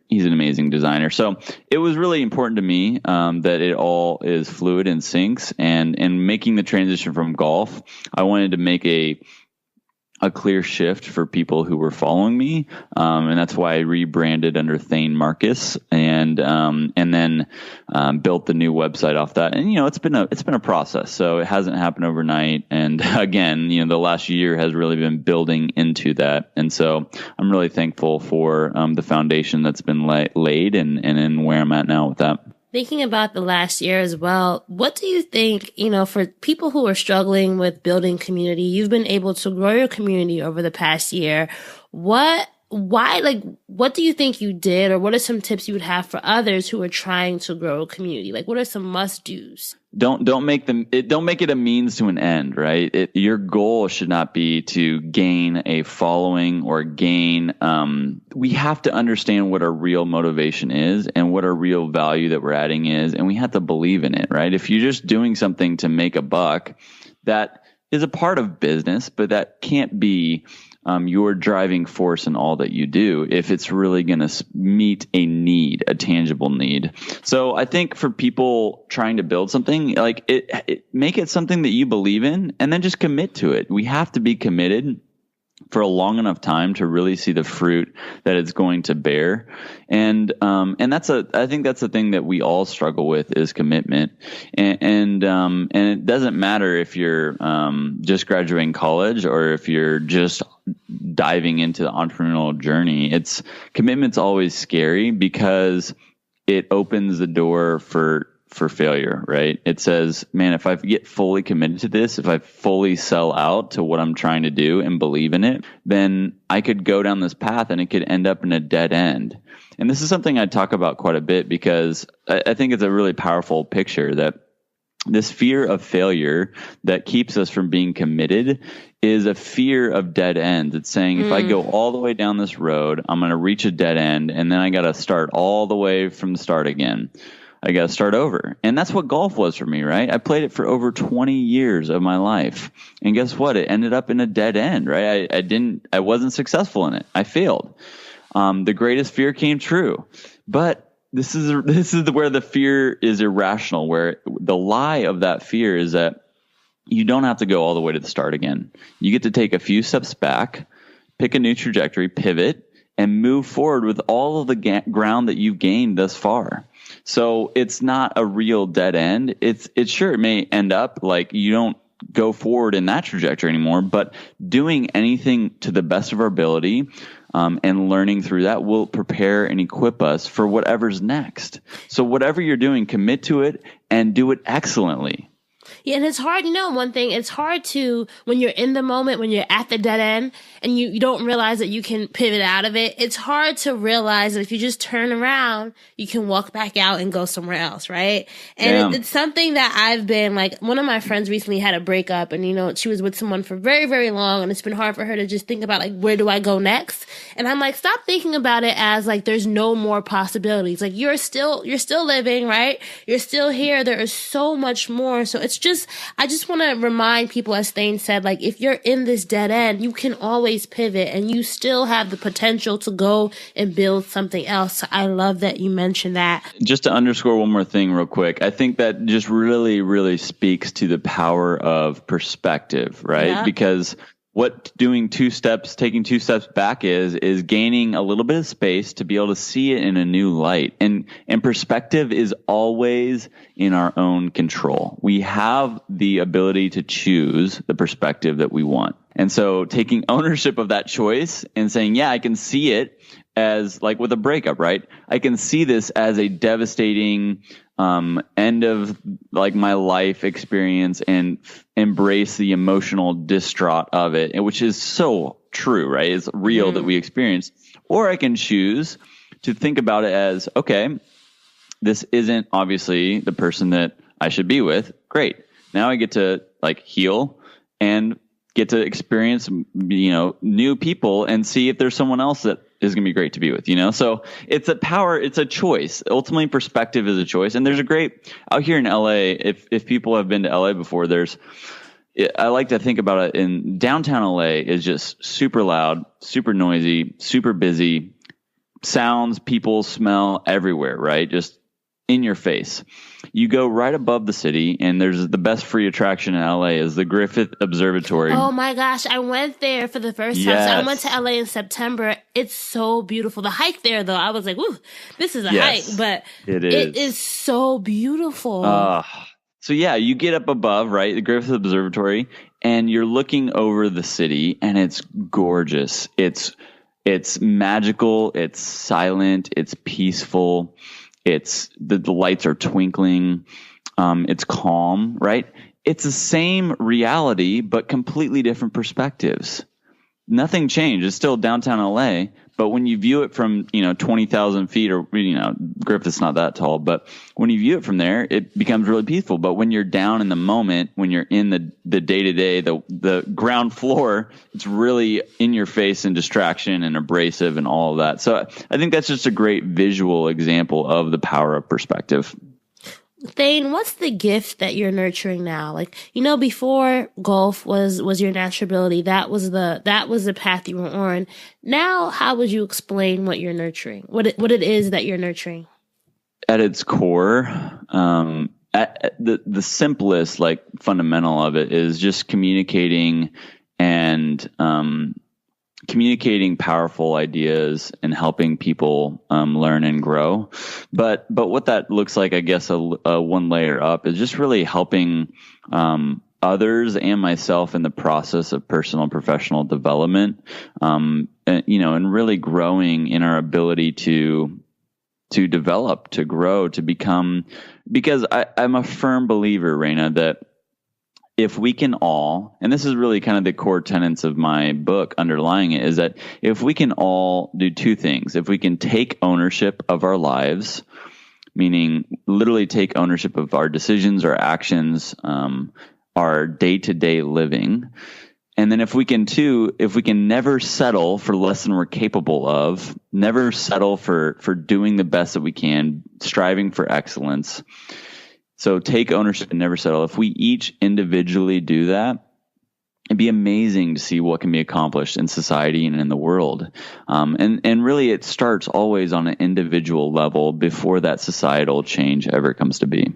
[SPEAKER 1] he's an amazing designer. So it was really important to me that it all is fluid and syncs. And making the transition from golf, I wanted to make a clear shift for people who were following me, and that's why I rebranded under Thane Marcus, and then built the new website off that. And it's been a process, so it hasn't happened overnight. And again, the last year has really been building into that, and so I'm really thankful for the foundation that's been laid, and where I'm at now with that.
[SPEAKER 2] Thinking about the last year as well, what do you think, for people who are struggling with building community, you've been able to grow your community over the past year. What do you think you did, or what are some tips you would have for others who are trying to grow a community? Like, what are some must-dos?
[SPEAKER 1] Don't make it a means to an end, right? Your goal should not be to gain a following or gain. We have to understand what our real motivation is and what our real value that we're adding is, and we have to believe in it, right? If you're just doing something to make a buck, that is a part of business, but that can't be your driving force in all that you do if it's really going to meet a tangible need. So I think for people trying to build something, like make it something that you believe in, and then just commit to it. We have to be committed for a long enough time to really see the fruit that it's going to bear. And I think that's the thing that we all struggle with is commitment. And it doesn't matter if you're just graduating college or if you're just diving into the entrepreneurial journey. Commitment's always scary because it opens the door for failure, right? It says, man, if I get fully committed to this, if I fully sell out to what I'm trying to do and believe in it, then I could go down this path and it could end up in a dead end. And this is something I talk about quite a bit because I think it's a really powerful picture that this fear of failure that keeps us from being committed is a fear of dead ends. It's saying if I go all the way down this road, I'm going to reach a dead end, and then I got to start all the way from the start again. I got to start over. And that's what golf was for me, right? I played it for over 20 years of my life. And guess what? It ended up in a dead end, right? I wasn't successful in it. I failed. The greatest fear came true. But this is where the fear is irrational, where the lie of that fear is that you don't have to go all the way to the start again. You get to take a few steps back, pick a new trajectory, pivot, and move forward with all of the ground that you've gained thus far. So it's not a real dead end. It may end up like you don't go forward in that trajectory anymore, but doing anything to the best of our ability and learning through that will prepare and equip us for whatever's next. So whatever you're doing, commit to it and do it excellently.
[SPEAKER 2] Yeah, and it's hard, one thing, it's hard to, when you're in the moment, when you're at the dead end, and you don't realize that you can pivot out of it, it's hard to realize that if you just turn around, you can walk back out and go somewhere else, right? And it's something that I've been, like, one of my friends recently had a breakup, and, she was with someone for very, very long, and it's been hard for her to just think about, like, where do I go next? And I'm like, stop thinking about it as, like, there's no more possibilities. Like, you're still living, right? You're still here. There is so much more. So I just want to remind people, as Thane said, like, if you're in this dead end, you can always pivot and you still have the potential to go and build something else. So I love that you mentioned that.
[SPEAKER 1] Just to underscore one more thing real quick, I think that just really, really speaks to the power of perspective, right? Yeah. Because what taking 2 steps back is gaining a little bit of space to be able to see it in a new light. And perspective is always in our own control. We have the ability to choose the perspective that we want. And so taking ownership of that choice and saying, yeah, I can see it as, like with a breakup, right? I can see this as a devastating end of, like, my life experience and embrace the emotional distraught of it, which is so true, right? It's real that we experience. Or I can choose to think about it as, okay, this isn't obviously the person that I should be with. Great. Now I get to, like, heal and get to experience, new people and see if there's someone else that is going to be great to be with, So it's a choice. Ultimately, perspective is a choice. And there's a great, out here in LA, if people have been to LA before, I like to think about it in downtown LA is just super loud, super noisy, super busy, sounds, people, smell everywhere, right? Just in your face. You go right above the city, and there's the best free attraction in LA is the Griffith Observatory.
[SPEAKER 2] Oh my gosh, I went there for the first time.
[SPEAKER 1] Yes.
[SPEAKER 2] So I went to LA in September. It's so beautiful. The hike there, though, I was like, "Ooh, this is a hike," but it is so beautiful.
[SPEAKER 1] So yeah, you get up above, right, the Griffith Observatory, and you're looking over the city, and it's gorgeous. It's magical. It's silent. It's peaceful. It's the lights are twinkling. It's calm, right? It's the same reality, but completely different perspectives. Nothing changed. It's still downtown LA, but when you view it from, 20,000 feet, or, Griffith's not that tall, but when you view it from there, it becomes really peaceful. But when you're down in the moment, when you're in the day-to-day, the ground floor, it's really in your face and distraction and abrasive and all of that. So I think that's just a great visual example of the power of perspective.
[SPEAKER 2] Thane, what's the gift that you're nurturing now? Like, before golf was your natural ability, that was the path you were on. Now, how would you explain what you're nurturing? What it is that you're nurturing?
[SPEAKER 1] At its core, at the simplest, fundamental of it is just communicating and communicating powerful ideas and helping people learn and grow. But what that looks like, I guess, a one layer up is just really helping others and myself in the process of personal and professional development, and really growing in our ability to develop, to grow, to become, because I'm a firm believer, Raina, that if we can all, and this is really kind of the core tenets of my book underlying it, is that if we can all do two things, if we can take ownership of our lives, meaning literally take ownership of our decisions, our actions, our day-to-day living, and then if we can never settle for less than we're capable of, never settle for doing the best that we can, striving for excellence. So take ownership and never settle. If we each individually do that, it'd be amazing to see what can be accomplished in society and in the world. And really it starts always on an individual level before that societal change ever comes to be.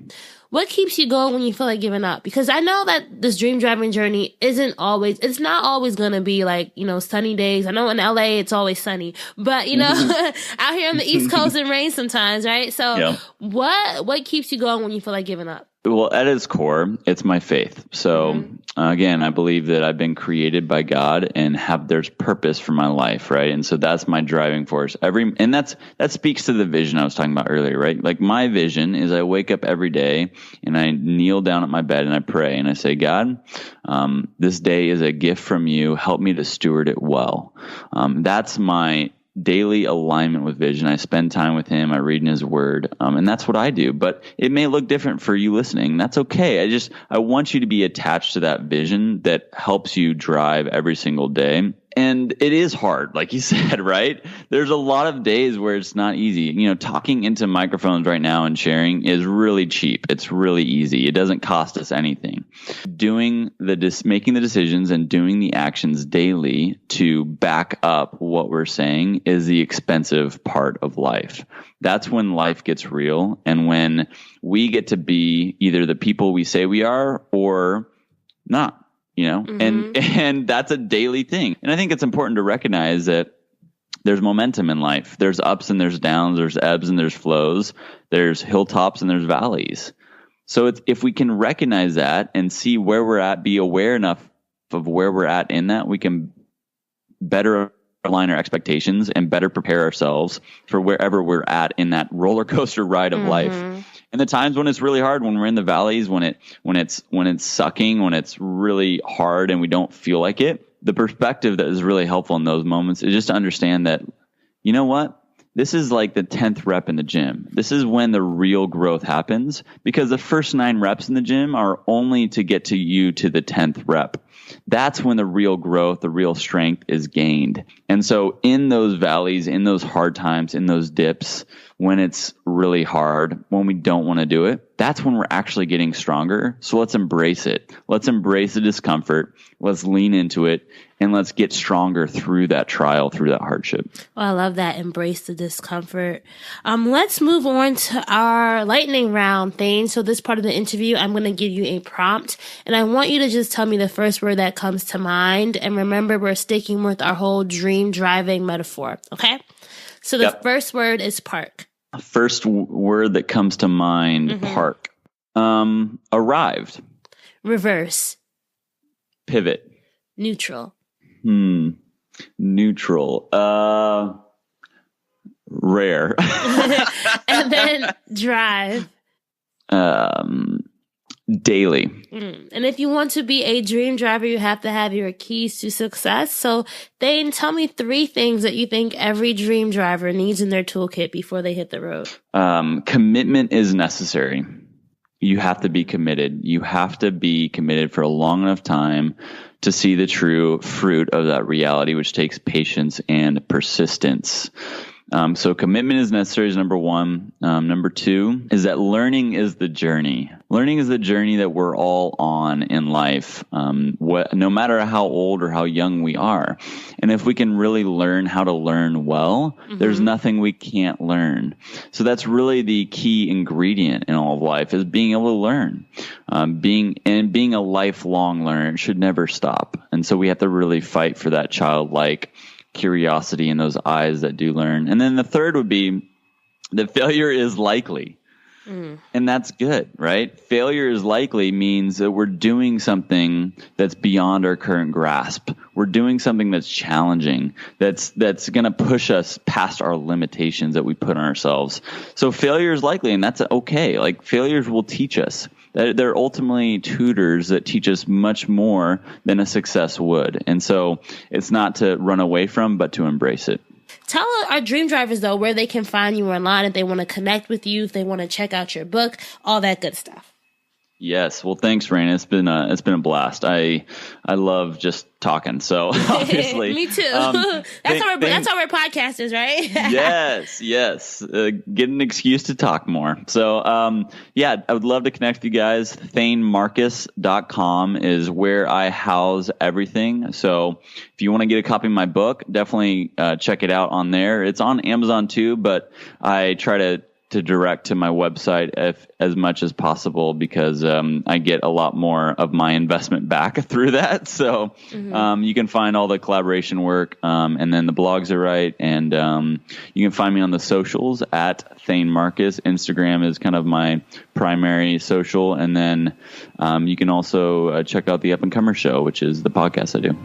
[SPEAKER 2] What keeps you going when you feel like giving up? Because I know that this dream driving journey it's not always going to be sunny days. I know in LA it's always sunny, but out here on the East Coast it rains sometimes, right? So yeah. What keeps you going when you feel like giving up?
[SPEAKER 1] Well, at its core, it's my faith. So again, I believe that I've been created by God and there's purpose for my life, right? And so that's my driving force. And that speaks to the vision I was talking about earlier, right? Like my vision is I wake up every day and I kneel down at my bed and I pray and I say, God, this day is a gift from you. Help me to steward it well. That's my daily alignment with vision. I spend time with him. I read in his word. And that's what I do, but it may look different for you listening. That's okay. I want you to be attached to that vision that helps you drive every single day. And it is hard, like you said, right? There's a lot of days where it's not easy. Talking into microphones right now and sharing is really cheap. It's really easy. It doesn't cost us anything. Making the decisions and doing the actions daily to back up what we're saying is the expensive part of life. That's when life gets real and when we get to be either the people we say we are or not. And that's a daily thing. And I think it's important to recognize that there's momentum in life. There's ups and there's downs, there's ebbs and there's flows, there's hilltops and there's valleys. So if we can recognize that and see where we're at, be aware enough of where we're at in that, we can better align our expectations and better prepare ourselves for wherever we're at in that roller coaster ride of life. And the times when it's really hard, when we're in the valleys, when it's sucking, when it's really hard and we don't feel like it, the perspective that is really helpful in those moments is just to understand that, you know what? This is like the 10th rep in the gym. This is when the real growth happens because the first 9 reps in the gym are only to get to you to the 10th rep. that's when the real growth, the real strength is gained. And so in those valleys, in those hard times, in those dips, when it's really hard, when we don't want to do it, that's when we're actually getting stronger. So let's embrace it. Let's embrace the discomfort. Let's lean into it, and let's get stronger through that trial, through that hardship.
[SPEAKER 2] Oh, I love that. Embrace the discomfort. Let's move on to our lightning round, Thane. So this part of the interview, I'm going to give you a prompt, and I want you to just tell me the first word that comes to mind. And remember, we're sticking with our whole dream driving metaphor. Okay. So the first word is park.
[SPEAKER 1] First word that comes to mind, park. Arrived.
[SPEAKER 2] Reverse.
[SPEAKER 1] Pivot.
[SPEAKER 2] Neutral.
[SPEAKER 1] Neutral. Rare.
[SPEAKER 2] And then drive.
[SPEAKER 1] Daily.
[SPEAKER 2] And if you want to be a dream driver, you have to have your keys to success. So, Thane, tell me 3 things that you think every dream driver needs in their toolkit before they hit the road.
[SPEAKER 1] Commitment is necessary. You have to be committed. You have to be committed for a long enough time to see the true fruit of that reality, which takes patience and persistence. So commitment is necessary is number 1. Number 2 is that learning is the journey. Learning is the journey that we're all on in life, no matter how old or how young we are. And if we can really learn how to learn well, there's nothing we can't learn. So that's really the key ingredient in all of life, is being able to learn. Being a lifelong learner should never stop. And so we have to really fight for that childlike curiosity and those eyes that do learn. And then the third would be that failure is likely. And that's good, right? Failure is likely means that we're doing something that's beyond our current grasp. We're doing something that's challenging, that's going to push us past our limitations that we put on ourselves. So failure is likely, and that's okay. Like, failures will teach us. They're ultimately tutors that teach us much more than a success would. And so it's not to run away from, but to embrace it.
[SPEAKER 2] Tell our dream drivers, though, where they can find you online if they want to connect with you, if they want to check out your book, all that good stuff.
[SPEAKER 1] Yes. Well, thanks, Rain. It's been a blast. I love just talking. So obviously,
[SPEAKER 2] me too. That's how we're podcasters, right?
[SPEAKER 1] Yes. Get an excuse to talk more. So, I would love to connect with you guys. ThaneMarcus.com is where I house everything. So if you want to get a copy of my book, definitely check it out on there. It's on Amazon too, but I try to direct to my website as much as possible, because I get a lot more of my investment back through that. So you can find all the collaboration work, and then the blogs are right. And you can find me on the socials at Thane Marcus. Instagram is kind of my primary social. And then you can also check out the Up and Comer Show, which is the podcast I do.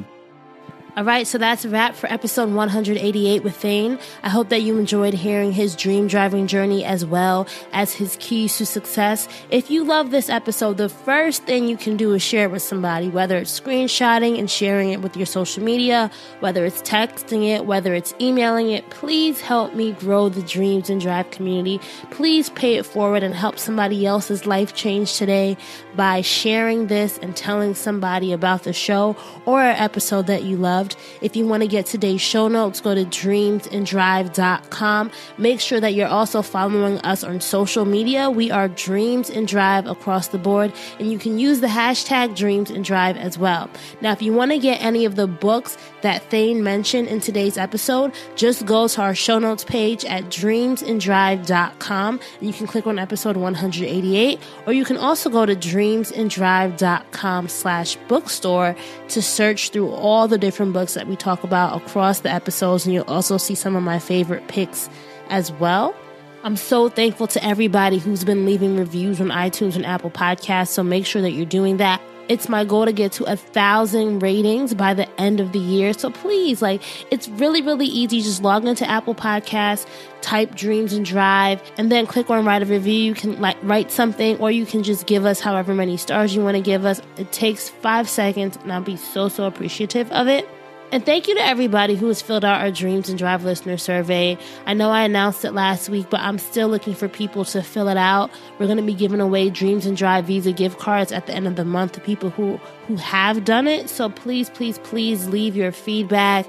[SPEAKER 2] All right, so that's a wrap for episode 188 with Thane. I hope that you enjoyed hearing his dream driving journey as well as his keys to success. If you love this episode, the first thing you can do is share it with somebody, whether it's screenshotting and sharing it with your social media, whether it's texting it, whether it's emailing it. Please help me grow the Dreams and Drive community. Please pay it forward and help somebody else's life change today by sharing this and telling somebody about the show or an episode that you love. If you want to get today's show notes, go to dreamsanddrive.com. Make sure that you're also following us on social media. We are Dreams and Drive across the board, and you can use the hashtag Dreams and Drive as well. Now, if you want to get any of the books that Thane mentioned in today's episode, just go to our show notes page at dreamsanddrive.com, and you can click on episode 188, or you can also go to dreamsanddrive.com/bookstore to search through all the different books that we talk about across the episodes, and you'll also see some of my favorite picks as well. I'm so thankful to everybody who's been leaving reviews on iTunes and Apple Podcasts, so make sure that you're doing that. It's my goal to get to 1,000 ratings by the end of the year. So please, it's really, really easy. Just log into Apple Podcasts, type Dreams and Drive, and then click on write a review. You can write something, or you can just give us however many stars you want to give us. It takes 5 seconds, and I'll be so appreciative of it. And thank you to everybody who has filled out our Dreams and Drive listener survey. I know I announced it last week, but I'm still looking for people to fill it out. We're going to be giving away Dreams and Drive Visa gift cards at the end of the month to people who have done it. So please, please, please leave your feedback.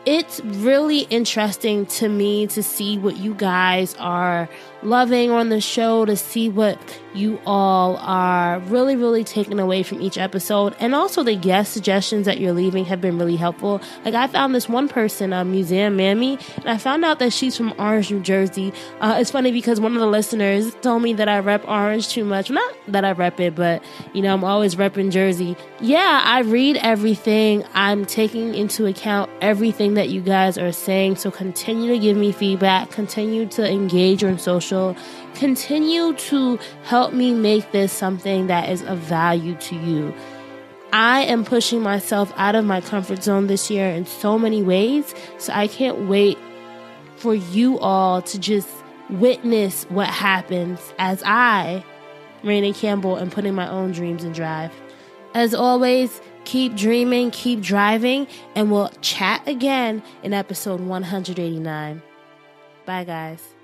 [SPEAKER 2] It's really interesting to me to see what you guys are loving on the show, to see what you all are really, really taking away from each episode. And also the guest suggestions that you're leaving have been really helpful. Like I found this one person, Museum Mammy, and I found out that she's from Orange, New Jersey. It's funny because one of the listeners told me that I rep Orange too much. Not that I rep it, but I'm always repping Jersey. Yeah, I read everything. I'm taking into account everything that you guys are saying. So continue to give me feedback, continue to engage on social, continue to help me make this something that is of value to you. I am pushing myself out of my comfort zone this year in so many ways, so I can't wait for you all to just witness what happens as I, Raina Campbell, am putting my own dreams in drive. As always, keep dreaming, keep driving, and we'll chat again in episode 189. Bye, guys.